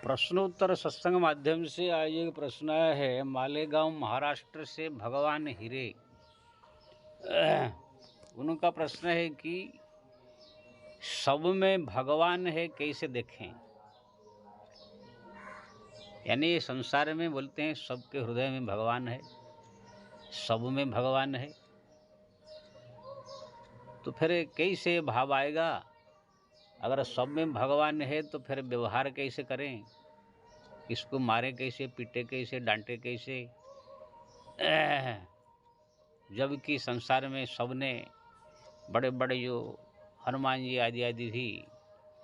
प्रश्नोत्तर सत्संग माध्यम से आज एक प्रश्न आया है। मालेगांव महाराष्ट्र से भगवान हिरे उनका प्रश्न है कि सब में भगवान है कैसे देखें। यानी संसार में बोलते हैं सबके हृदय में भगवान है, सब में भगवान है, तो फिर कैसे भाव आएगा। अगर सब में भगवान है तो फिर व्यवहार कैसे करें, किसको मारे कैसे, पीटे कैसे, डांटे कैसे, जबकि संसार में सबने बड़े बड़े जो हनुमान जी आदि आदि भी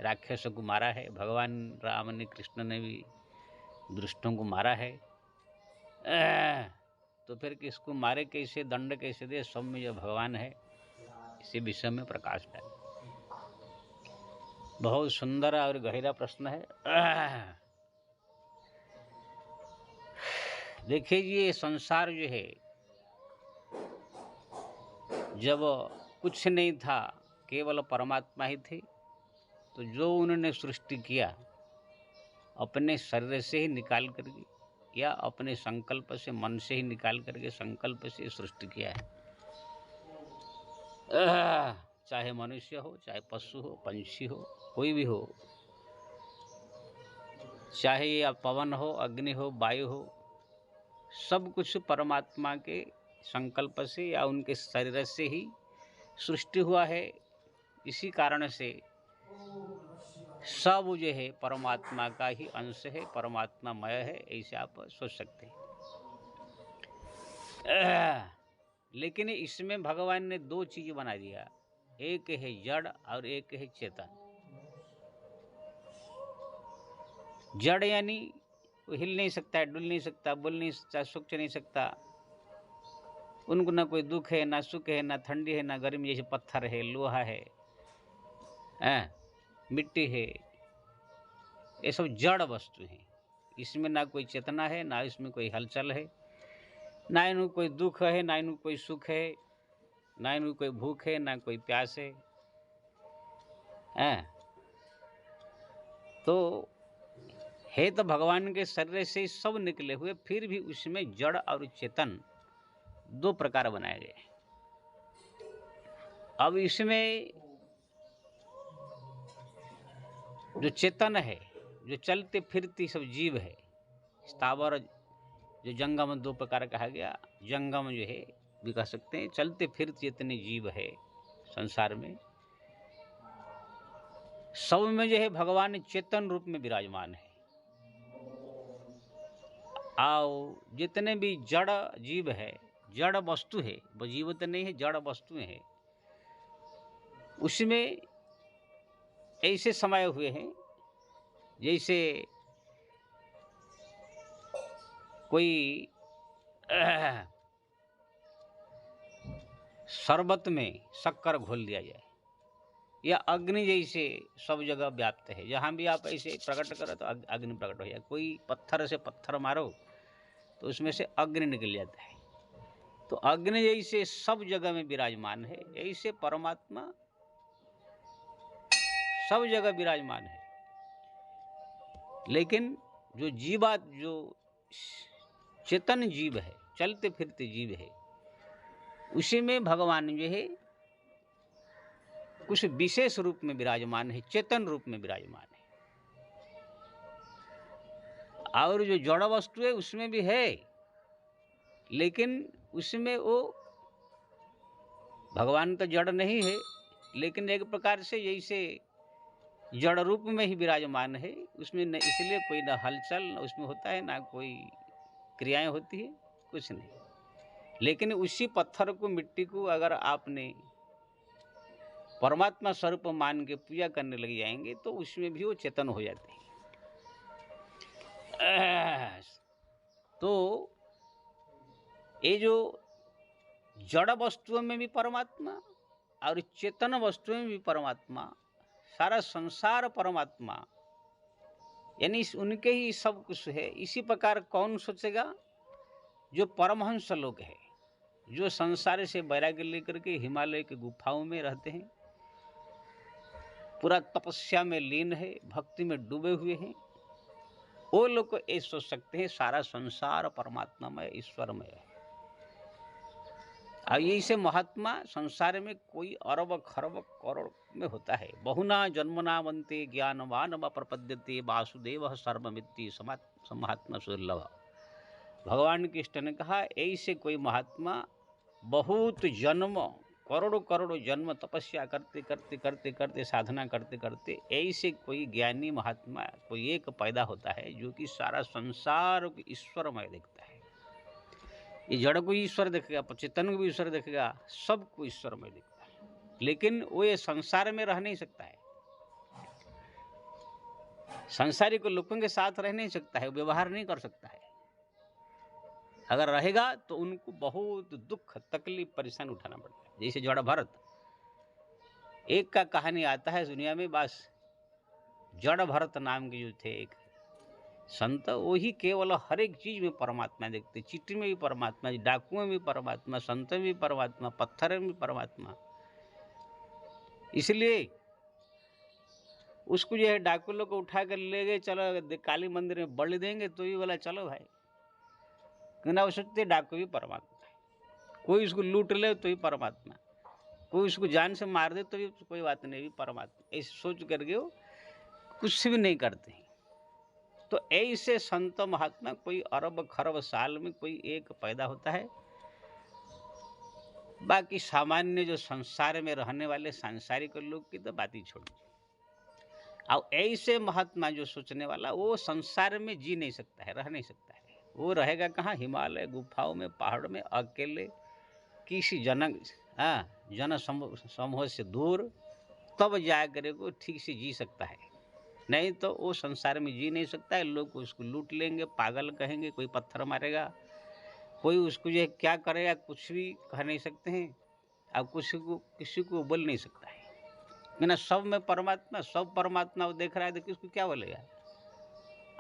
राक्षसों को मारा है, भगवान राम ने, कृष्ण ने भी दुष्टों को मारा है, तो फिर किसको मारे कैसे, दंड कैसे दे, सब में जो भगवान है, इसी विषय में प्रकाश डाले। बहुत सुंदर और गहरा प्रश्न है। देखिए, ये संसार जो है, जब कुछ नहीं था, केवल परमात्मा ही थे, तो जो उन्होंने सृष्टि किया अपने शरीर से ही निकाल करके या अपने संकल्प से, मन से ही निकाल करके संकल्प से सृष्टि किया है। चाहे मनुष्य हो, चाहे पशु हो, पंछी हो, कोई भी हो, चाहे या पवन हो, अग्नि हो, वायु हो, सब कुछ परमात्मा के संकल्प से या उनके शरीर से ही सृष्टि हुआ है। इसी कारण से सब जो है परमात्मा का ही अंश है, परमात्मामय है, ऐसे आप सोच सकते हैं। लेकिन इसमें भगवान ने दो चीज बना दिया, एक है जड़ और एक है चेतन। जड़ यानी वो हिल नहीं सकता, डुल नहीं सकता, बोल नहीं सकता, सोच नहीं सकता, उनको ना कोई दुख है, ना सुख है, ना ठंडी है, ना गर्मी, जैसे पत्थर है, लोहा है, मिट्टी है, ये सब जड़ वस्तु है। इसमें ना कोई चेतना है, ना इसमें कोई हलचल है, ना इनको कोई दुख है, ना इनको कोई सुख है, ना इनको कोई भूख है, ना कोई प्यास है। तो है तो भगवान के शरीर से ही सब निकले हुए, फिर भी उसमें जड़ और चेतन दो प्रकार बनाए गए। अब इसमें जो चेतन है, जो चलते फिरती सब जीव है, स्थावर जो जंगम दो प्रकार कहा गया। जंगम जो है भी कह सकते हैं, चलते फिरते जितने जीव है संसार में, सब में जो है भगवान चेतन रूप में विराजमान है। आओ जितने भी जड़ जीव है, जड़ वस्तु है, वो जीव तो नहीं है, जड़ वस्तुएं है, उसमें ऐसे समाये हुए हैं जैसे कोई शरबत में शक्कर घोल दिया जाए, या अग्नि जैसे सब जगह व्याप्त है। जहाँ भी आप ऐसे प्रकट करो तो अग्नि प्रकट हो जाए। कोई पत्थर से पत्थर मारो तो उसमें से अग्नि निकल जाता है। तो अग्नि जैसे सब जगह में विराजमान है, ऐसे परमात्मा सब जगह विराजमान है। लेकिन जो जीवा, जो चेतन जीव है, चलते फिरते जीव है, उसी में भगवान जो है कुछ विशेष रूप में विराजमान है, चेतन रूप में विराजमान है। और जो जड़ वस्तु है उसमें भी है, लेकिन उसमें वो भगवान तो जड़ नहीं है, लेकिन एक प्रकार से जैसे जड़ रूप में ही विराजमान है। उसमें न इसलिए कोई ना हलचल उसमें होता है, ना कोई क्रियाएं होती है, कुछ नहीं। लेकिन उसी पत्थर को, मिट्टी को अगर आपने परमात्मा स्वरूप मान के पूजा करने लग जाएंगे तो उसमें भी वो चेतन हो जाते हैं। तो ये जो जड़ वस्तुओं में भी परमात्मा और चेतन वस्तुओं में भी परमात्मा, सारा संसार परमात्मा, यानी उनके ही सब कुछ है। इसी प्रकार कौन सोचेगा? जो परमहंस लोग है, जो संसार से वैराग्य लेकर के हिमालय के गुफाओं में रहते हैं, पूरा तपस्या में लीन है, भक्ति में डूबे हुए हैं, वो लोग को ये सोच सकते हैं सारा संसार परमात्मामय ईश्वरमय है। और यही से महात्मा संसार में कोई अरब खरब करोड़ में होता है। बहुना जन्मना वंते ज्ञानवान प्रपद्यते वासुदेव सर्वमिति महात्मा सुलभ। भगवान कृष्ण ने कहा ऐसे कोई महात्मा बहुत जन्म करोड़ों करोड़ों जन्म तपस्या करते करते करते करते साधना करते करते ऐसे कोई ज्ञानी महात्मा कोई एक पैदा होता है जो कि सारा संसार को ईश्वरमय देखता है। ये जड़ को ईश्वर देखेगा, चेतन को भी ईश्वर देखेगा, सबको ईश्वरमय देखता है, लेकिन वो ये संसार में रह नहीं सकता है। संसारी को लोगों के साथ रह नहीं सकता है, व्यवहार नहीं कर सकता है। अगर रहेगा तो उनको बहुत दुख तकलीफ परेशान उठाना पड़ता है। जैसे जड़ भरत, एक का कहानी आता है दुनिया में, बस जड़ भरत नाम के जो थे एक संत, वही केवल हर एक चीज में परमात्मा देखते। चिट्ठी में भी परमात्मा, डाकुओं में भी परमात्मा, संत में भी परमात्मा, पत्थर में भी परमात्मा। इसलिए उसको जो है डाकू लोग को उठा कर ले गए, चलो काली मंदिर में बलि देंगे, तो भी बोला चलो भाई, क्यों ना सोचते डाकू भी परमात्मा है। कोई उसको लूट ले तो भी परमात्मा, कोई उसको जान से मार दे तो भी कोई बात नहीं, भी परमात्मा। ऐसे सोच करके वो कुछ भी नहीं करते हैं। तो ऐसे संत महात्मा कोई अरब खरब साल में कोई एक पैदा होता है। बाकी सामान्य जो संसार में रहने वाले सांसारिक लोग की तो बात ही छोड़ दीजिए। और ऐसे महात्मा जो सोचने वाला, वो संसार में जी नहीं सकता है, रह नहीं सकता है। वो रहेगा कहाँ? हिमालय गुफाओं में, पहाड़ में, अकेले, किसी जन समूह से दूर, तब जा कर को ठीक से जी सकता है। नहीं तो वो संसार में जी नहीं सकता है। लोग उसको लूट लेंगे, पागल कहेंगे, कोई पत्थर मारेगा, कोई उसको जो क्या करेगा कुछ भी कह नहीं सकते हैं। अब किसी को बोल नहीं सकता है, ना सब में परमात्मा, सब परमात्मा वो देख रहा है तो किसको क्या बोलेगा।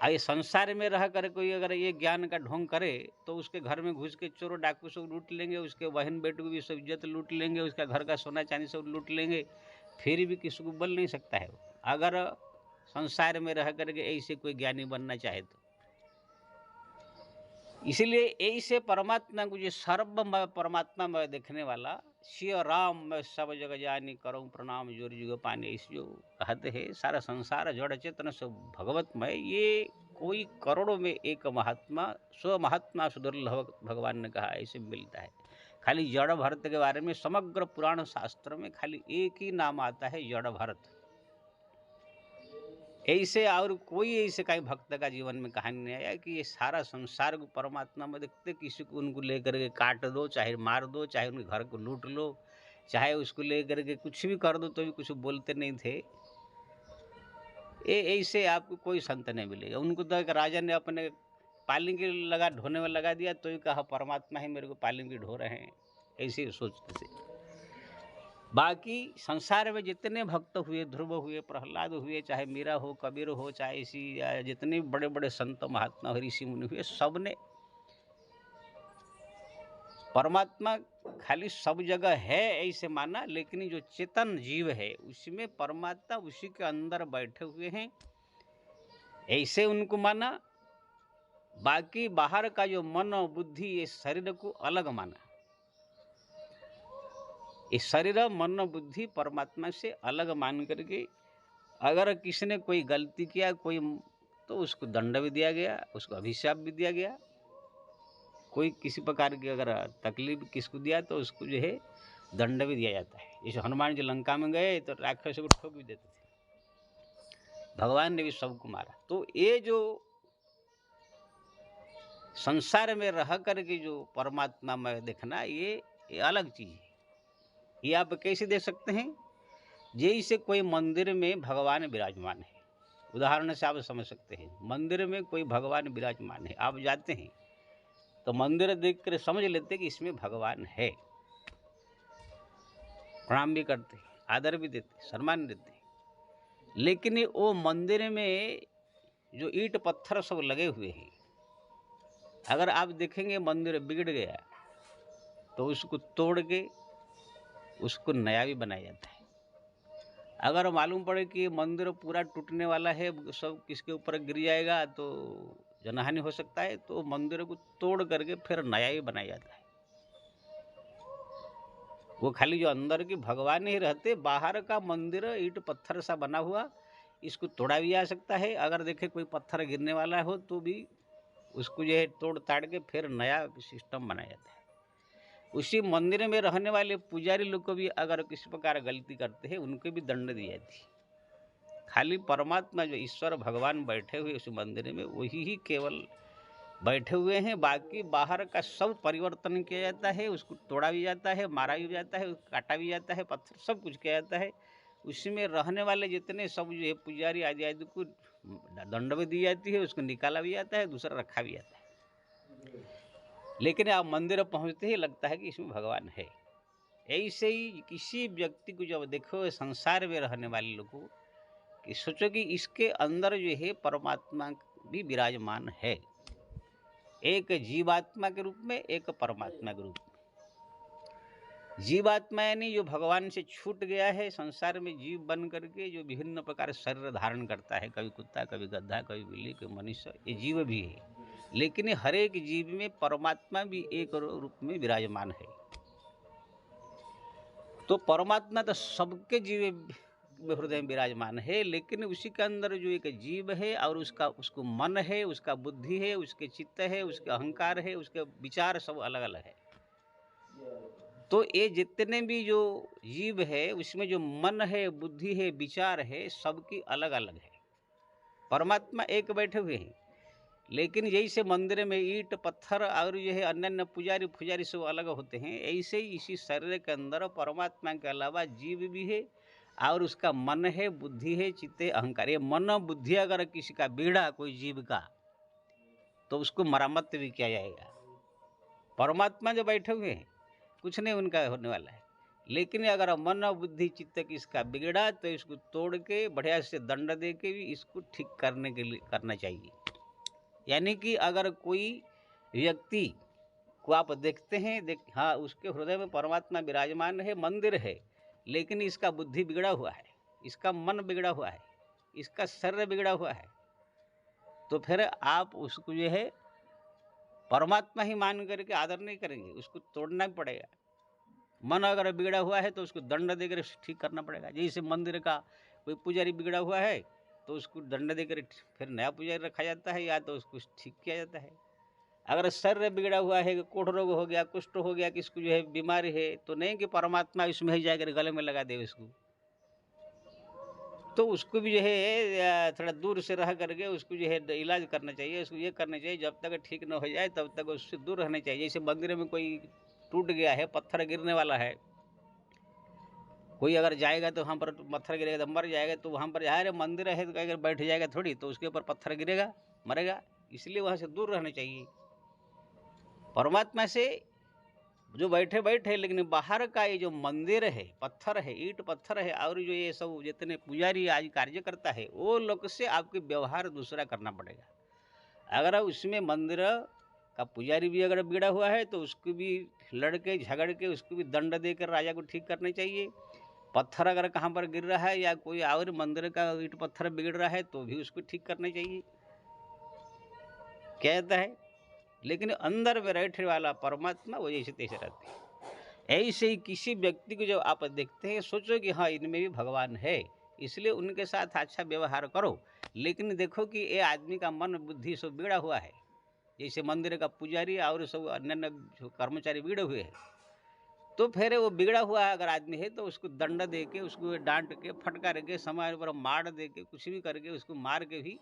ये संसार में रह कर कोई अगर ये ज्ञान का ढोंग करे तो उसके घर में घुस के चोर डाकू सब लूट लेंगे, उसके बहन बेटू को भी सब इज्जत लूट लेंगे, उसका घर का सोना चांदी सब लूट लेंगे, फिर भी किसी को बोल नहीं सकता है। अगर संसार में रह करके ऐसे कोई ज्ञानी बनना चाहे तो। इसलिए ऐसे परमात्मा को जो सर्वमय परमात्मा में देखने वाला, शिव राम मैं सब जग जानी करूँ प्रणाम जोर जुग पाने, इस जो कहते हैं सारा संसार जड़ चेतन सब भगवतमय, ये कोई करोड़ों में एक महात्मा, स्व महात्मा सुदुर्लभ भगवान ने कहा ऐसे मिलता है। खाली जड़ भरत के बारे में समग्र पुराण शास्त्र में खाली एक ही नाम आता है, जड़ भरत। ऐसे और कोई ऐसे कहीं भक्त का जीवन में कहानी नहीं आया कि ये सारा संसार को परमात्मा में देखते, किसी को उनको लेकर के काट दो, चाहे मार दो, चाहे उनके घर को लूट लो, चाहे उसको लेकर के कुछ भी कर दो तो भी कुछ बोलते नहीं थे। ऐसे आपको कोई संत नहीं मिलेगा। उनको तो एक राजा ने अपने पालिंगी ढोने में लगा दिया तो ही कहा परमात्मा ही मेरे को पालिंगी ढो रहे हैं, ऐसे सोचते थे। बाकी संसार में जितने भक्त हुए, ध्रुव हुए, प्रहलाद हुए, चाहे मीरा हो, कबीर हो, चाहे इसी जितने बड़े बड़े संत महात्मा ऋषि मुनि हुए, सबने परमात्मा खाली सब जगह है ऐसे माना, लेकिन जो चेतन जीव है उसमें परमात्मा उसी के अंदर बैठे हुए हैं ऐसे उनको माना। बाकी बाहर का जो मन और बुद्धि, ये शरीर को अलग माना। ये शरीर मन बुद्धि परमात्मा से अलग मान करके अगर किसी ने कोई गलती किया कोई, तो उसको दंड भी दिया गया, उसको अभिशाप भी दिया गया। कोई किसी प्रकार की अगर तकलीफ किसको दिया तो उसको जो है दंड भी दिया जाता है। जैसे हनुमान जी लंका में गए तो राक्षस को ठोक भी देते थे, भगवान ने भी सबको मारा। तो ये जो संसार में रह करके जो परमात्मा में देखना, ये अलग चीज है। ये आप कैसे देख सकते हैं? जैसे कोई मंदिर में भगवान विराजमान है, उदाहरण से आप समझ सकते हैं। मंदिर में कोई भगवान विराजमान है, आप जाते हैं तो मंदिर देख कर समझ लेते कि इसमें भगवान है, प्रणाम भी करते, आदर भी देते, सम्मान देते। लेकिन वो मंदिर में जो ईंट पत्थर सब लगे हुए हैं, अगर आप देखेंगे मंदिर बिगड़ गया तो उसको तोड़ के उसको नया भी बनाया जाता है। अगर मालूम पड़े कि ये मंदिर पूरा टूटने वाला है, सब किसके ऊपर गिर जाएगा तो जनहानि हो सकता है, तो मंदिर को तोड़ करके फिर नया ही बनाया जाता है। वो खाली जो अंदर के भगवान ही रहते, बाहर का मंदिर ईंट पत्थर सा बना हुआ, इसको तोड़ा भी जा सकता है। अगर देखे कोई पत्थर गिरने वाला हो तो भी उसको जो है तोड़ ताड़ के फिर नया सिस्टम बनाया जाता है। उसी मंदिर में रहने वाले पुजारी लोग को भी अगर किसी प्रकार गलती करते हैं, उनको भी दंड दी जाती है। खाली परमात्मा जो ईश्वर भगवान बैठे हुए उस मंदिर में, वही ही केवल बैठे हुए हैं। बाकी बाहर का सब परिवर्तन किया जाता है, उसको तोड़ा भी जाता है, मारा भी जाता है, काटा भी जाता है, पत्थर सब कुछ किया जाता है। उसी में रहने वाले जितने सब जो है पुजारी आदि आदि को दंड भी दी जाती है, उसको निकाला भी जाता है, दूसरा रखा भी जाता है। लेकिन आप मंदिर पहुंचते ही लगता है कि इसमें भगवान है। ऐसे ही किसी व्यक्ति को जब देखो संसार में रहने वाले लोगों कि सोचो कि इसके अंदर जो है परमात्मा भी विराजमान है, एक जीवात्मा के रूप में, एक परमात्मा के रूप में। जीवात्मा यानी जो भगवान से छूट गया है, संसार में जीव बन करके जो विभिन्न प्रकार शरीर धारण करता है, कभी कुत्ता, कभी गधा, कभी बिल्ली, कभी मनुष्य, ये जीव भी है। लेकिन हर एक जीव में परमात्मा भी एक रूप में विराजमान है। तो परमात्मा तो सबके जीव में हृदय में विराजमान है, लेकिन उसी के अंदर जो एक जीव है और उसको मन है, उसका बुद्धि है, उसके चित्त है, उसके अहंकार है, उसके विचार सब अलग अलग है। तो ये जितने भी जो जीव है उसमें जो मन है, बुद्धि है, विचार है, सबकी अलग अलग है। परमात्मा एक बैठे हुए हैं, लेकिन जैसे मंदिर में ईंट पत्थर और जो है अन्य पुजारी फुजारी सब अलग होते हैं, ऐसे ही इसी शरीर के अंदर परमात्मा के अलावा जीव भी है और उसका मन है, बुद्धि है, चित्त है, अहंकार। ये मन बुद्धि अगर किसी का बिगड़ा कोई जीव का, तो उसको मरम्मत भी किया जाएगा। परमात्मा जो बैठे हुए हैं कुछ नहीं उनका होने वाला है, लेकिन अगर मन बुद्धि चित्त किसका बिगड़ा तो इसको तोड़ के बढ़िया से दंड दे के भी इसको ठीक करने के लिए करना चाहिए। यानी कि अगर कोई व्यक्ति को आप देखते हैं, हाँ उसके हृदय में परमात्मा विराजमान है, मंदिर है, लेकिन इसका बुद्धि बिगड़ा हुआ है, इसका मन बिगड़ा हुआ है, इसका शरीर बिगड़ा हुआ है, तो फिर आप उसको जो है परमात्मा ही मान करके आदर नहीं करेंगे, उसको तोड़ना पड़ेगा। मन अगर बिगड़ा हुआ है तो उसको दंड देकर ठीक करना पड़ेगा। जैसे मंदिर का कोई पुजारी बिगड़ा हुआ है तो उसको दंड देकर फिर नया पुजारी रखा जाता है, या तो उसको ठीक किया जाता है। अगर शरीर बिगड़ा हुआ है, कोढ़ रोग हो गया, कुष्ठ हो गया, किसको जो है बीमारी है, तो नहीं कि परमात्मा इसमें ही जाकर गले में लगा दे उसको, तो उसको भी जो है थोड़ा दूर से रह करके उसको जो है इलाज करना चाहिए, उसको ये करना चाहिए, जब तक ठीक न हो जाए तब तक उससे दूर रहना चाहिए। जैसे मंदिर में कोई टूट गया है, पत्थर गिरने वाला है, कोई अगर जाएगा तो वहाँ पर पत्थर गिरेगा तो मर जाएगा, तो वहाँ पर यार मंदिर है तो अगर बैठ जाएगा थोड़ी, तो उसके ऊपर पत्थर गिरेगा, मरेगा। इसलिए वहाँ से दूर रहना चाहिए। परमात्मा से जो बैठे बैठे, लेकिन बाहर का ये जो मंदिर है, पत्थर है, ईंट पत्थर है, और जो ये सब जितने पुजारी आज कार्य करता है, वो लोग से आपके व्यवहार दूसरा करना पड़ेगा। अगर उसमें मंदिर का पुजारी भी अगर बिगड़ा हुआ है तो उसको भी लड़के झगड़ के उसको भी दंड देकर राजा को ठीक करना चाहिए। पत्थर अगर कहाँ पर गिर रहा है या कोई और मंदिर का ईंट पत्थर बिगड़ रहा है तो भी उसको ठीक करना चाहिए, कहता है। लेकिन अंदर में बैठने वाला परमात्मा वो जैसे तैसे रहते हैं। ऐसे ही किसी व्यक्ति को जब आप देखते हैं, सोचो कि हाँ इनमें भी भगवान है, इसलिए उनके साथ अच्छा व्यवहार करो। लेकिन देखो कि ये आदमी का मन बुद्धि सब बिगड़ा हुआ है, जैसे मंदिर का पुजारी और सब अन्य कर्मचारी बिगड़े हुए हैं, तो फिर वो बिगड़ा हुआ अगर आदमी है तो उसको दंड दे के, उसको डांट के, फटकार के, समय पर मार दे के, कुछ भी करके उसको मार के भी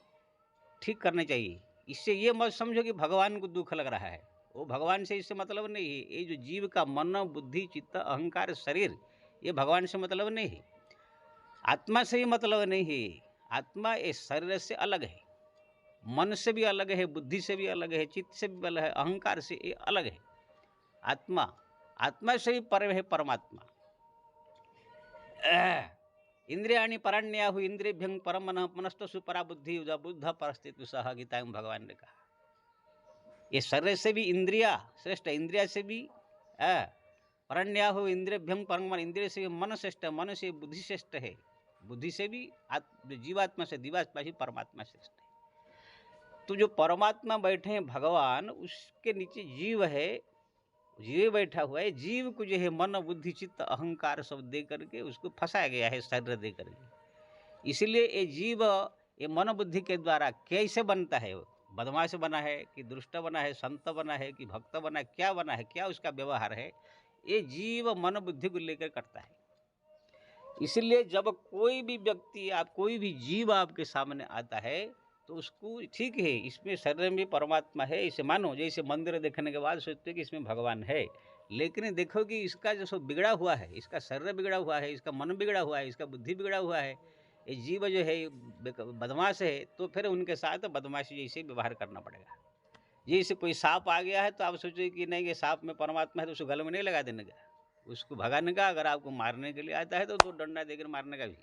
ठीक करना चाहिए। इससे ये मत समझो कि भगवान को दुख लग रहा है, वो भगवान से इससे मतलब नहीं है। ये जो जीव का मन बुद्धि चित्त अहंकार शरीर, ये भगवान से मतलब नहीं है, आत्मा से ही मतलब नहीं है। आत्मा ये शरीर से अलग है, मन से भी अलग है, बुद्धि से भी अलग है, चित्त से भी अलग है, अहंकार से ये अलग है। आत्मा से ही पर है परमात्मा। इंद्रियाणि परण्याहु इंद्रियभ्यं परम मनः मनस्तु परा बुद्धि बुद्ध परस्थिति सह, गीता में भगवान ने कहा। ये शरीर से भी इंद्रिया श्रेष्ठ, इंद्रिया से भी परण्याहु इंद्रियभ्यं परम मन, इंद्रिय से मन श्रेष्ठ, मन से बुद्धि श्रेष्ठ है, बुद्धि से भी जीवात्मा से दिवात्मा ही परमात्मा श्रेष्ठ है। तो जो परमात्मा बैठे हैं भगवान, उसके नीचे जीव है, जीव बैठा हुआ है। जीव को जो है मन बुद्धि चित्त अहंकार सब दे करके उसको फंसाया गया है शरीर दे करके। इसलिए ये जीव ये मन बुद्धि के द्वारा कैसे बनता है, बदमाश बना है कि दुष्ट बना है, संत बना है कि भक्त बना है, क्या बना है, क्या उसका व्यवहार है, ये जीव मन बुद्धि को लेकर करता है। इसलिए जब कोई भी व्यक्ति आप कोई भी जीव आपके सामने आता है तो उसको ठीक है इसमें शरीर में परमात्मा है, इसे मानो। जैसे मंदिर देखने के बाद सोचते हैं कि इसमें भगवान है, लेकिन देखो कि इसका जो सब बिगड़ा हुआ है, इसका शरीर बिगड़ा हुआ है, इसका मन बिगड़ा हुआ है, इसका बुद्धि बिगड़ा हुआ है, ये जीव जो है बदमाश है, तो फिर उनके साथ बदमाशी जैसे व्यवहार करना पड़ेगा। जैसे कोई सांप आ गया है तो आप सोचो कि नहीं ये सांप में परमात्मा है, तो उसको गले में नहीं लगा देने का, उसको भगाने का। अगर आपको मारने के लिए आता है तो डंडा देकर मारने का भी।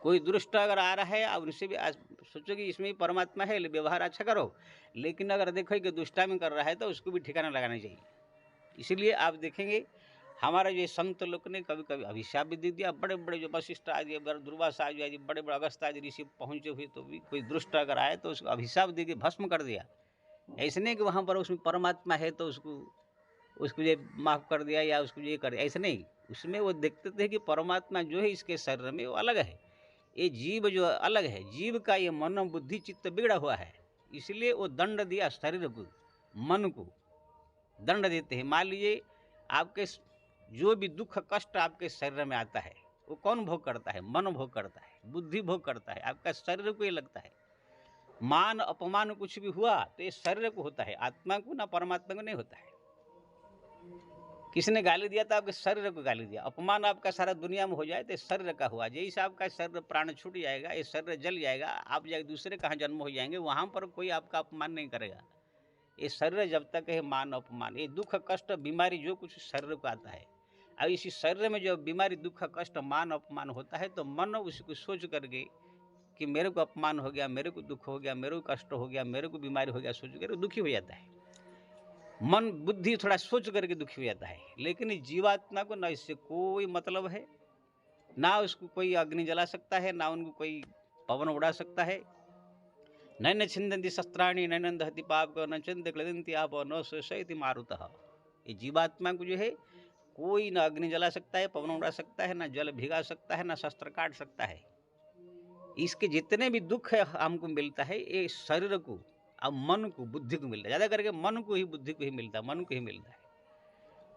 कोई दुष्ट अगर आ रहा है आप उनसे भी सोचो कि इसमें भी परमात्मा है, व्यवहार अच्छा करो। लेकिन अगर देखो कि दुष्टामी कर रहा है तो उसको भी ठिकाना लगाना चाहिए। इसीलिए आप देखेंगे हमारा जो संत लोग ने कभी कभी अभिशाप भी दे दिया। बड़े बड़े जो वशिष्ठ आदि, दुर्वासा आदि, बड़े बड़े अगस्त आदि ऋषि पहुँचे हुए तो भी कोई दुष्ट अगर आए तो उसको अभिशाप दे के भस्म कर दिया। ऐसे नहीं कि वहाँ पर उसमें परमात्मा है तो उसको ये माफ़ कर दिया या उसको ये कर दिया, ऐसे नहीं। उसमें वो देखते थे कि परमात्मा जो है इसके शरीर में वो अलग है, ये जीव जो अलग है, जीव का ये मन बुद्धि चित्त बिगड़ा हुआ है। इसलिए वो दंड दिया शरीर को, मन को दंड देते हैं। मान लीजिए आपके जो भी दुख कष्ट आपके शरीर में आता है वो कौन भोग करता है? मन भोग करता है, बुद्धि भोग करता है, आपका शरीर को ये लगता है। मान अपमान कुछ भी हुआ तो ये शरीर को होता है, आत्मा को ना परमात्मा को नहीं होता है। किसने गाली दिया तो आपके शरीर को गाली दिया। अपमान आपका सारा दुनिया में हो जाए तो शरीर का हुआ। जैसे आपका शरीर प्राण छूट जाएगा, ये शरीर जल जाएगा, आप जाए दूसरे कहाँ जन्म हो जाएंगे, वहाँ पर कोई आपका अपमान नहीं करेगा। ये शरीर जब तक है मान अपमान, ये दुख कष्ट बीमारी जो कुछ शरीर को आता है, अब इसी शरीर में जो बीमारी दुख कष्ट मान अपमान होता है तो मन उसको सोच करके कि मेरे को अपमान हो गया, मेरे को दुख हो गया, मेरे को कष्ट हो गया, मेरे को बीमारी हो गया, सोच कर दुखी हो जाता है। मन बुद्धि थोड़ा सोच करके दुखी हो जाता है। लेकिन जीवात्मा को ना इससे कोई मतलब है, ना उसको कोई अग्नि जला सकता है, ना उनको कोई पवन उड़ा सकता है। नैन छिंदंती शस्त्राणी नैन दहति पाप को न चंद क्लदंती आप न शोषयति मारुतः। ये जीवात्मा को जो है कोई ना अग्नि जला सकता है, पवन उड़ा सकता है, ना जल भिगा सकता है, ना शस्त्र काट सकता है। इसके जितने भी दुख है हमको मिलता है ये शरीर को अब मन को बुद्धि को मिलता है, ज़्यादा करके मन को ही बुद्धि को ही मिलता है, मन को ही मिलता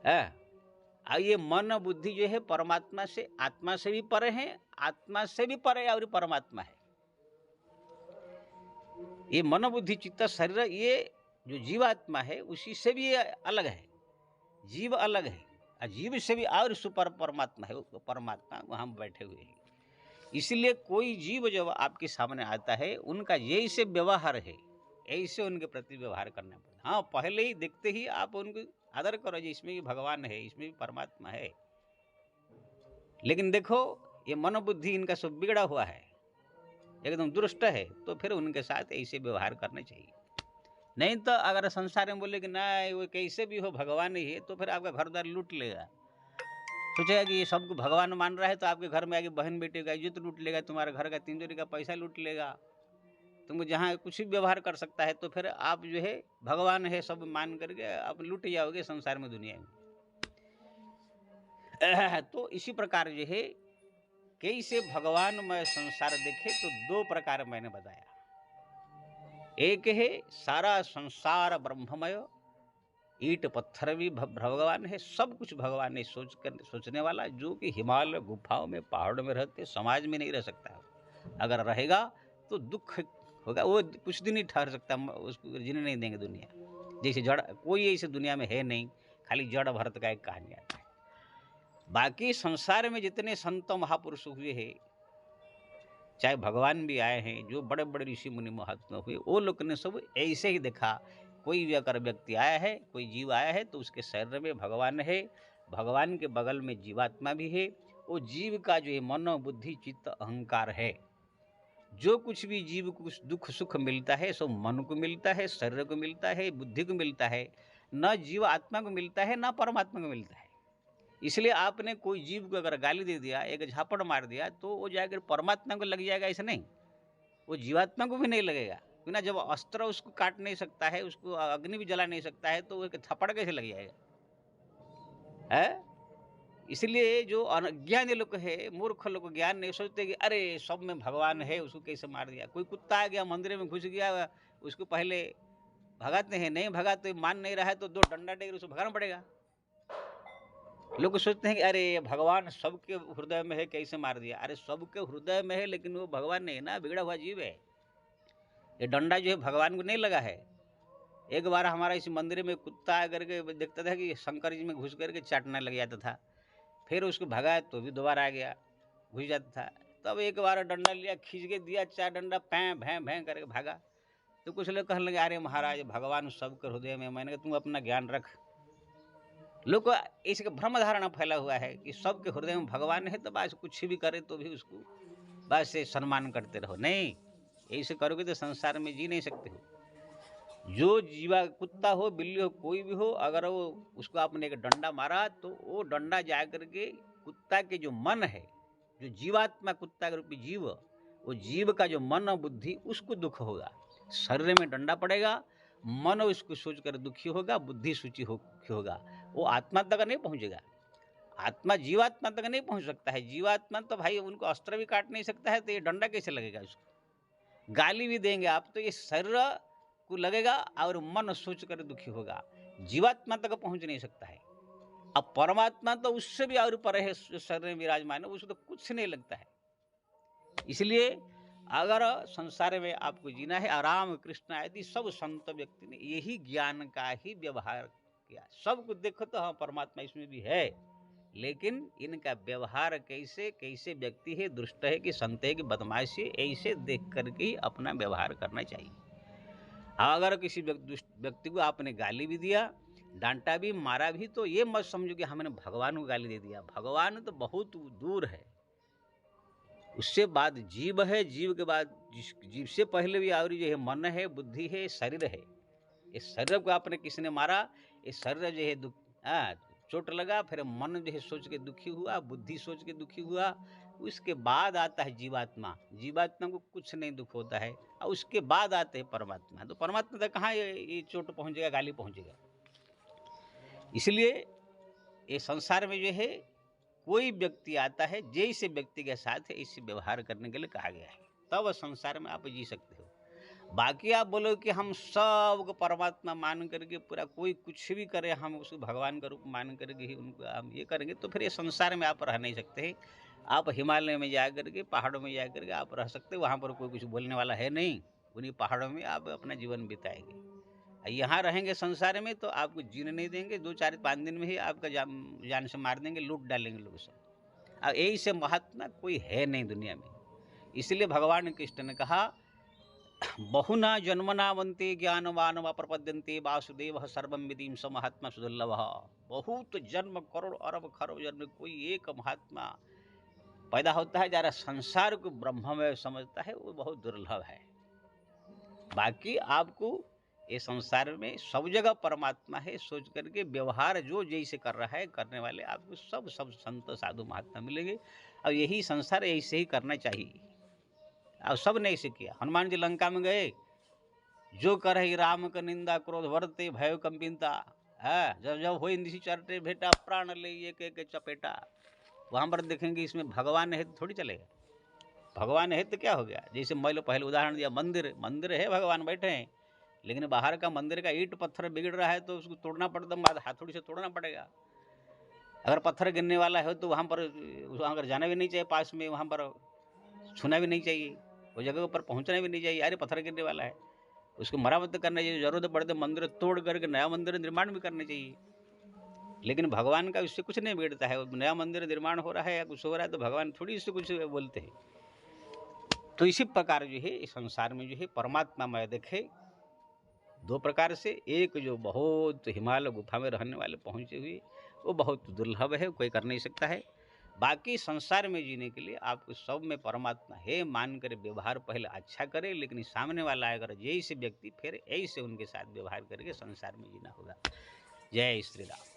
है। अब ये मन बुद्धि जो है परमात्मा से आत्मा से भी परे है, आत्मा से भी परे और परमात्मा है। ये मन बुद्धि चित्त शरीर ये जो जीवात्मा है उसी से भी अलग है, जीव अलग है, और जीव से भी और सुपर परमात्मा है, वो परमात्मा वहाँ बैठे हुए हैं। इसलिए कोई जीव जब आपके सामने आता है उनका जैसे व्यवहार है ऐसे उनके प्रति व्यवहार करना पड़ता। हाँ, पहले ही देखते ही आप उनको आदर करो जी, इसमें भी भगवान है, इसमें भी परमात्मा है। लेकिन देखो ये मन बुद्धि इनका सब बिगड़ा हुआ है, एकदम दुष्ट है, तो फिर उनके साथ ऐसे व्यवहार करने चाहिए। नहीं तो अगर संसार में बोले कि नहीं वो कैसे भी हो भगवान ही है, तो फिर आपका घर द्वार लूट लेगा। सोचेगा कि ये सबको भगवान मान रहा है तो आपके घर में आके बहन बेटे का इज्जत लूट लेगा, तुम्हारे घर का तिजोरी का पैसा लूट लेगा, तुमको जहाँ कुछ भी व्यवहार कर सकता है। तो फिर आप जो है भगवान है सब मान करके आप लूट जाओगे संसार में, दुनिया में। तो इसी प्रकार जो है कैसे भगवान में संसार देखे तो दो प्रकार मैंने बताया। एक है सारा संसार ब्रह्ममय, ईट पत्थर भी भगवान है, सब कुछ भगवान है सोचने वाला, जो कि हिमालय गुफाओं में पहाड़ों में रहते समाज में नहीं रह सकता है। अगर रहेगा तो दुख होगा, वो कुछ दिन ही ठहर सकता, उसको जीने नहीं देंगे दुनिया। जैसे जड़ कोई ऐसे दुनिया में है नहीं, खाली जड़ भरत का एक कहानी आता है। बाकी संसार में जितने संत महापुरुष हुए हैं, चाहे भगवान भी आए हैं, जो बड़े बड़े ऋषि मुनि महात्मा हुए, वो लोग ने सब ऐसे ही देखा। कोई भी अगर व्यक्ति आया है, कोई जीव आया है, तो उसके शरीर में भगवान है, भगवान के बगल में जीवात्मा भी है। वो जीव का जो है मन बुद्धि चित्त अहंकार है, जो कुछ भी जीव को दुख सुख मिलता है सब मन को मिलता है, शरीर को मिलता है, बुद्धि को मिलता है, न जीव आत्मा को मिलता है, न परमात्मा को मिलता है। इसलिए आपने कोई जीव को अगर गाली दे दिया, एक झापड़ मार दिया, तो वो जाकर परमात्मा को लग जाएगा ऐसे नहीं, वो जीवात्मा को भी नहीं लगेगा। क्यों ना, जब अस्त्र उसको काट नहीं सकता है, उसको अग्नि भी जला नहीं सकता है, तो वो एक थप्पड़ कैसे लग जाएगा है? इसलिए जो अज्ञानी लोग है, मूर्ख लोग ज्ञान नहीं सोचते कि अरे सब में भगवान है, उसको कैसे मार दिया। कोई कुत्ता आ गया मंदिर में घुस गया, उसको पहले भगाते हैं, नहीं भगाते, मान नहीं रहा है तो 2 डंडा देकर उसको भगाना पड़ेगा। लोग सोचते हैं कि अरे भगवान सबके हृदय में है, कैसे मार दिया। अरे सबके हृदय में है, लेकिन वो भगवान नहीं है ना, बिगड़ा हुआ जीव है। ये डंडा जो है भगवान को नहीं लगा है। एक बार हमारा इस मंदिर में कुत्ता आकर के देखता था कि शंकर जी में घुस करके चाटने लग जाता था, फिर उसको भगाया तो भी दोबारा आ गया, घुस जाता था। तब एक बार डंडा लिया, खींच के दिया 4 डंडा, भैं भैं भैं करके भागा। तो कुछ लोग कहने लगे अरे महाराज भगवान सबके हृदय में। मैंने कहा तुम अपना ज्ञान रख। लोग को इसका भ्रम धारणा फैला हुआ है कि सबके हृदय में भगवान है, तो बस कुछ भी करे तो भी उसको बस सम्मान करते रहो। नहीं, ऐसे करोगे तो संसार में जी नहीं सकते हो। जो जीवा, कुत्ता हो, बिल्ली हो, कोई भी हो, अगर वो उसको आपने एक डंडा मारा, तो वो डंडा जा करके कुत्ता के जो मन है, जो जीवात्मा कुत्ता के रूपी जीव, वो जीव का जो मन और बुद्धि, उसको दुख होगा। शरीर में डंडा पड़ेगा, मन उसको सोच कर दुखी होगा, बुद्धि सूची होगा, वो आत्मा तक नहीं पहुंचेगा। आत्मा जीवात्मा तक नहीं पहुंच सकता है। जीवात्मा तो भाई उनको अस्त्र भी काट नहीं सकता है, तो ये डंडा कैसे लगेगा उसको। गाली भी देंगे आप तो ये शरीर को लगेगा और मन सोच कर दुखी होगा, जीवात्मा तक पहुंच नहीं सकता है। अब परमात्मा तो उससे भी और परे है, शरीर में विराजमान है, उसको तो कुछ नहीं लगता है। इसलिए अगर संसार में आपको जीना है, आराम कृष्ण आदि सब संत व्यक्ति ने यही ज्ञान का ही व्यवहार किया। सबको देखो तो हाँ परमात्मा इसमें भी है, लेकिन इनका व्यवहार कैसे कैसे व्यक्ति है, दुष्ट है कि संत है कि बदमाश है, ऐसे देख करके ही अपना व्यवहार करना चाहिए। अगर किसी व्यक्ति को आपने गाली भी दिया, डांटा भी, मारा भी, तो ये मत समझो कि हमने भगवान को गाली दे दिया। भगवान तो बहुत दूर है, उससे बाद जीव है, जीव के बाद जीव से पहले भी और जो है मन है, बुद्धि है, शरीर है। इस शरीर को आपने किसने मारा, इस शरीर जो है चोट लगा, फिर मन जो है सोच के दुखी हुआ, बुद्धि सोच के दुखी हुआ, उसके बाद आता है जीवात्मा। जीवात्मा को कुछ नहीं दुख होता है, और उसके बाद आते हैं परमात्मा। तो परमात्मा तक कहाँ ये चोट पहुंचेगा, गाली पहुंचेगा। इसलिए ये संसार में जो है कोई व्यक्ति आता है, जैसे व्यक्ति के साथ ऐसे व्यवहार करने के लिए कहा गया है, तब संसार में आप जी सकते हो। बाकी आप बोलो कि हम सबको परमात्मा मान करके पूरा कोई कुछ भी करे, हम उसको भगवान का रूप मान करके ही उनको हम ये करेंगे, तो फिर ये संसार में आप रह नहीं सकते हैं। आप हिमालय में जा करके, पहाड़ों में जा करके आप रह सकते, वहाँ पर कोई कुछ बोलने वाला है नहीं, उन्हीं पहाड़ों में आप अपना जीवन बिताएंगे। यहाँ रहेंगे संसार में तो आपको जीने नहीं देंगे, 2-4-5 दिन में ही आपका जान से मार देंगे, लूट डालेंगे लोग सब। अब यही से महात्मा कोई है नहीं दुनिया में। इसलिए भगवान कृष्ण ने कहा बहुना जन्मनावंते ज्ञानवान व प्रपद्यन्ते वासुदेव सर्वं विदिं स महात्मा सुदुर्लभ। बहुत जन्म, करोड़ अरब खरब जन्म कोई एक महात्मा पैदा होता है, जरा संसार को ब्रह्म में समझता है, वो बहुत दुर्लभ है। बाकी आपको ये संसार में सब जगह परमात्मा है सोच करके व्यवहार जो जैसे कर रहा है करने वाले आपको सब संत साधु महात्मा मिलेंगे। और यही संसार ऐसे ही करना चाहिए। और सब ने ऐसे किया। हनुमान जी लंका में गए, जो करे राम का निंदा क्रोध वर्ते भय कंपिनता है, जब जब हो निशी चरते भेटा प्राण ले एक एक चपेटा। वहाँ पर देखेंगे इसमें भगवान है तो थोड़ी चलेगा। भगवान है तो क्या हो गया, जैसे मैं पहले उदाहरण दिया, मंदिर है, भगवान बैठे हैं, लेकिन बाहर का मंदिर का ईंट पत्थर बिगड़ रहा है तो उसको तोड़ना पड़ता, हाथोड़ी से तोड़ना पड़ेगा। अगर पत्थर गिरने वाला है तो वहाँ पर अगर जाना भी नहीं चाहिए, पास में वहाँ पर छूना भी नहीं चाहिए, वो जगह पर पहुँचना भी नहीं चाहिए। अरे पत्थर गिरने वाला है, उसको मरम्मत करना चाहिए, जरूरत पड़ते मंदिर तोड़ करके नया मंदिर निर्माण भी करना चाहिए। लेकिन भगवान का उससे कुछ नहीं बिगड़ता है। नया मंदिर निर्माण हो रहा है या कुछ हो रहा है तो भगवान थोड़ी इससे कुछ बोलते हैं। तो इसी प्रकार जो है इस संसार में जो है परमात्मा मैं देखे 2 प्रकार से। एक जो बहुत हिमालय गुफा में रहने वाले पहुँचे हुए, वो बहुत दुर्लभ है, कोई कर नहीं सकता है। बाकी संसार में जीने के लिए आपको सब में परमात्मा है मान कर व्यवहार पहले अच्छा करे, लेकिन सामने वाला अगर जैसे व्यक्ति फिर ऐसे उनके साथ व्यवहार करके संसार में जीना होगा। जय श्री राम।